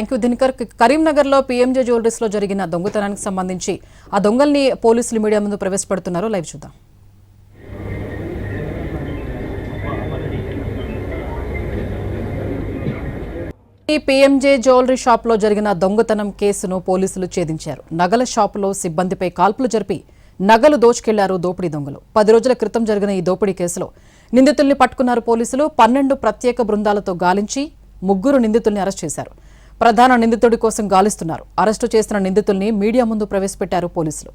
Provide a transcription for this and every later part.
Thank you Dinakar. కరీంనగర్లో PMJ జ్యువెలరీస్లో జరిగిన దొంగతనానికి సంబంధించి ఆ దొంగల్ని పోలీసులు మీడియా ముందు ప్రవేశపెడుతున్నారు. లైవ్ చూద్దాం. పీఎంజే జ్యువెలరీ షాప్లో జరిగిన దొంగతనం కేసును పోలీసులు ఛేదించారు. నగల షాపులో సిబ్బందిపై కాల్పులు జరిపి నగలు దోచుకెళ్లారు దోపిడీ దొంగలు. 10 రోజుల క్రితం జరిగిన ఈ దోపిడీ కేసులో నిందితుల్ని పట్టుకున్నారు పోలీసులు. 12 ప్రత్యేక బృందాలతో గాలించి 3 నిందితుల్ని అరెస్ట్ చేశారు. ప్రధాన నిందితుడి కోసం గాలిస్తున్నారు. అరెస్టు చేసిన నిందితుల్ని మీడియా ముందు ప్రవేశపెట్టారు పోలీసులు.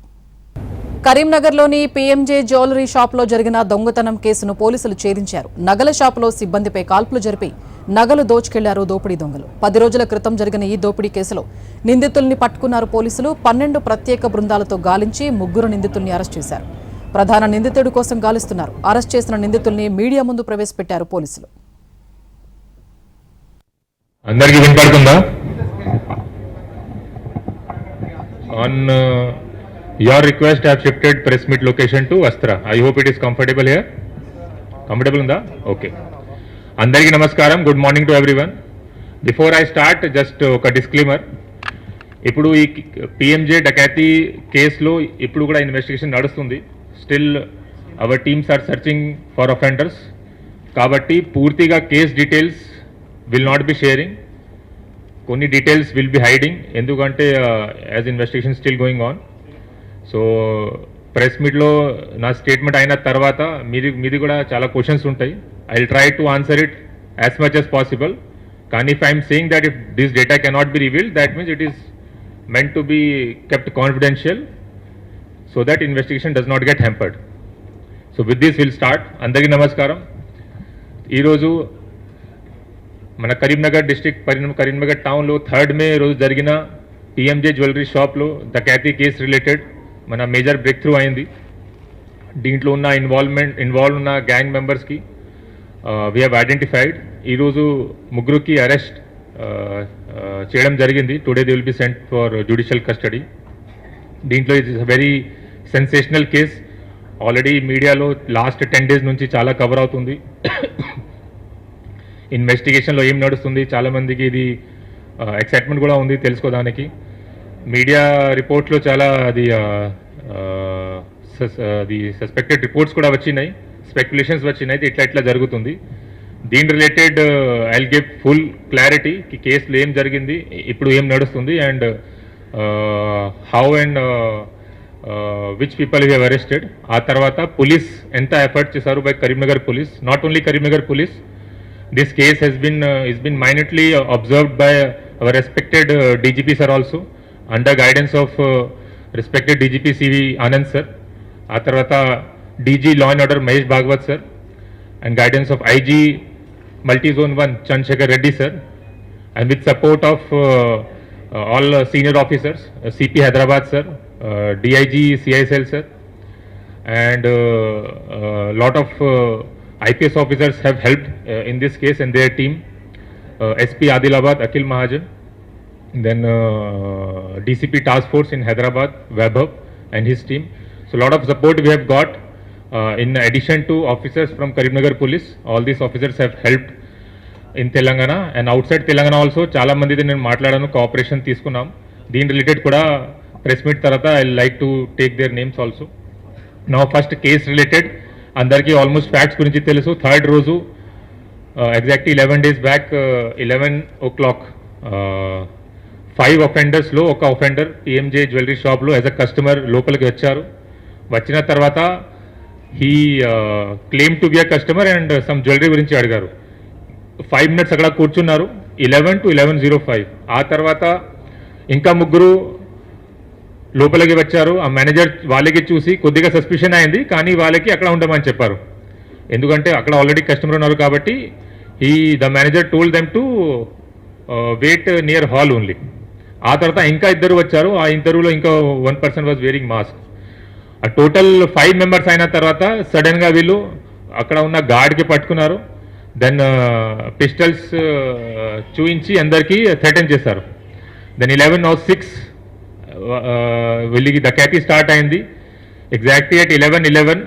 కరీంనగర్లోని పీఎంజే జ్యువెలరీ షాప్లో జరిగిన దొంగతనం కేసును పోలీసులు ఛేదించారు. నగల షాపులో సిబ్బందిపై కాల్పులు జరిపి నగలు దోచుకెళ్లారు దోపిడీ దొంగలు. 10 రోజుల క్రితం జరిగిన ఈ దోపిడీ కేసులో నిందితుల్ని పట్టుకున్నారు పోలీసులు. 12 ప్రత్యేక బృందాలతో గాలించి 3 నిందితుల్ని అరెస్ట్ చేశారు. ప్రధాన నిందితుడి కోసం గాలిస్తున్నారు. అరెస్ట్ చేసిన నిందితుల్ని మీడియా ముందు ప్రవేశపెట్టారు పోలీసులు. అందరికీ వినపడుతుందా? On your request, I have shifted press meet location to Astra. I hope it is comfortable here. Comfortable ఉందా? Okay. అందరికీ నమస్కారం. Good morning to everyone. Before I start just ఒక డిస్క్లైమర్. ఇప్పుడు ఈ పిఎంజే డకాతి కేసులో ఇప్పుడు కూడా ఇన్వెస్టిగేషన్ నడుస్తుంది. Still our teams are searching for offenders. కాబట్టి పూర్తిగా case details will not be sharing. కొన్ని డీటెయిల్స్ విల్ బి హైడింగ్. ఎందుకంటే as investigation still going on. So press మీట్లో నా స్టేట్మెంట్ అయిన తర్వాత మీది కూడా చాలా క్వశ్చన్స్ ఉంటాయి. I will try to answer it as much as possible. కానీ if I'm saying that if this data cannot be revealed, that means it is meant to be kept confidential so that investigation does not get hampered. So with this we'll start. Andariki namaskaram. Ee roju mana Karimnagar district Karimnagar town lo 3rd May roju jarigina PMJ jewelry shop lo dakati case related mana major breakthrough ayindi. Deentlo unna involved unna gang members ki we have identified. Ee roju mugruki arrest చేయడం జరిగింది. Today they will be sent for judicial custody. దీంట్లో it is very sensational case. Already మీడియాలో last 10 days నుంచి చాలా cover అవుతుంది. ఇన్వెస్టిగేషన్లో ఏం నడుస్తుంది, చాలామందికి ఇది ఎక్సైట్మెంట్ కూడా ఉంది తెలుసుకోవడానికి. మీడియా రిపోర్ట్స్లో చాలా అది సస్పెక్టెడ్ రిపోర్ట్స్ కూడా వచ్చినాయి, స్పెక్యులేషన్స్ వచ్చినాయి ఇట్లా జరుగుతుంది. దీని related I will give full clarity కి కేసులో ఏం జరిగింది, ఇప్పుడు ఏం నడుస్తుంది, and how and which people we have arrested. ఆ తర్వాత పోలీస్ ఎంత ఎఫర్ట్ చేశారు by Karimnagar police. Not only Karimnagar police, this case has been minutely observed by our respected DGP sir also under guidance of respected DGP CV Anand sir. ఆ తర్వాత DG law and order Mahesh Bhagwat sir and guidance of IG Multi-Zone 1 Chandrasekhar Reddy sir, and with support of all senior officers, CP Hyderabad sir, DIG CISL sir, and lot of IPS officers have helped in this case and their team. SP Adilabad Akhil Mahajan, then DCP Task Force in Hyderabad Vaibhav and his team. So lot of support we have got. In addition to officers from Karimnagar Police, all these officers have helped in Telangana and outside Telangana also. Chala mandi nenu maatladanu, cooperation తీసుకున్నాం. దీని related కూడా press meet తర్వాత I like to take their names also. Now first case related అందరికీ almost facts గురించి తెలుసు. 3rd రోజు exactly 11 days back 11 o'clock 5 అఫెండర్స్లో ఒక offender PMJ jewellery షాప్లో యాజ్ అ కస్టమర్ లోపలికి వచ్చారు. వచ్చిన తర్వాత he claimed to be a customer and some jewelry గురించి అడిగారు. 5 minutes అక్కడ కూర్చున్నారు 11 to 11:05. ఆ తర్వాత ఇంకా 3 లోపలికి వచ్చారు. ఆ మేనేజర్ వాళ్ళకి చూసి కొద్దిగా సస్పిషన్ అయింది, కానీ వాళ్ళకి అక్కడ ఉండమని చెప్పారు. ఎందుకంటే అక్కడ ఆల్రెడీ కస్టమర్ ఉన్నారు కాబట్టి the manager told them to wait near hall only. ఆ తర్వాత ఇంకా 2 వచ్చారు. ఆ ఇంటర్వ్యూలో ఇంకా 1 person was wearing mask. Total 5 members అయిన తర్వాత సడన్గా వీళ్ళు అక్కడ ఉన్న గార్డ్కి పట్టుకున్నారు. దెన్ పిస్టల్స్ చూయించి అందరికీ థ్రెటన్ చేశారు. దెన్ 11:06 వీళ్ళకి డకాతి స్టార్ట్ అయింది. ఎగ్జాక్ట్లీ అట్ 11:11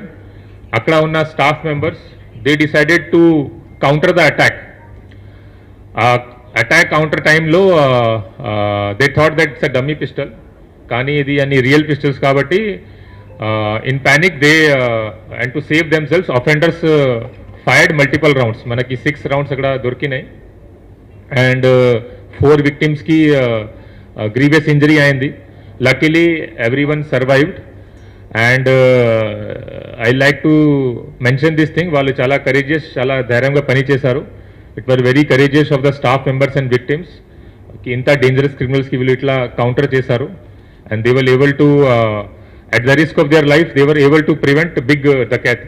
అక్కడ ఉన్న staff members they decided to counter the attack. Attack counter టైంలో they thought that it's a dummy pistol, కానీ ఇది అన్ని రియల్ పిస్టల్స్ కాబట్టి in panic they and to save themselves offenders fired multiple rounds. మనకి 6 rounds అక్కడ దొరికినాయి and 4 విక్టిమ్స్కి grievous injury అయింది. Luckily everyone survived and I like to mention this thing, వాళ్ళు చాలా కరేజియస్, చాలా ధైర్యంగా పనిచేశారు. It were very courageous of the staff members and victims. ఇంత డేంజరస్ క్రిమినల్స్కి వీళ్ళు ఇట్లా కౌంటర్ చేశారు and they were able to at the risk of their life they were able to prevent big డకాత్.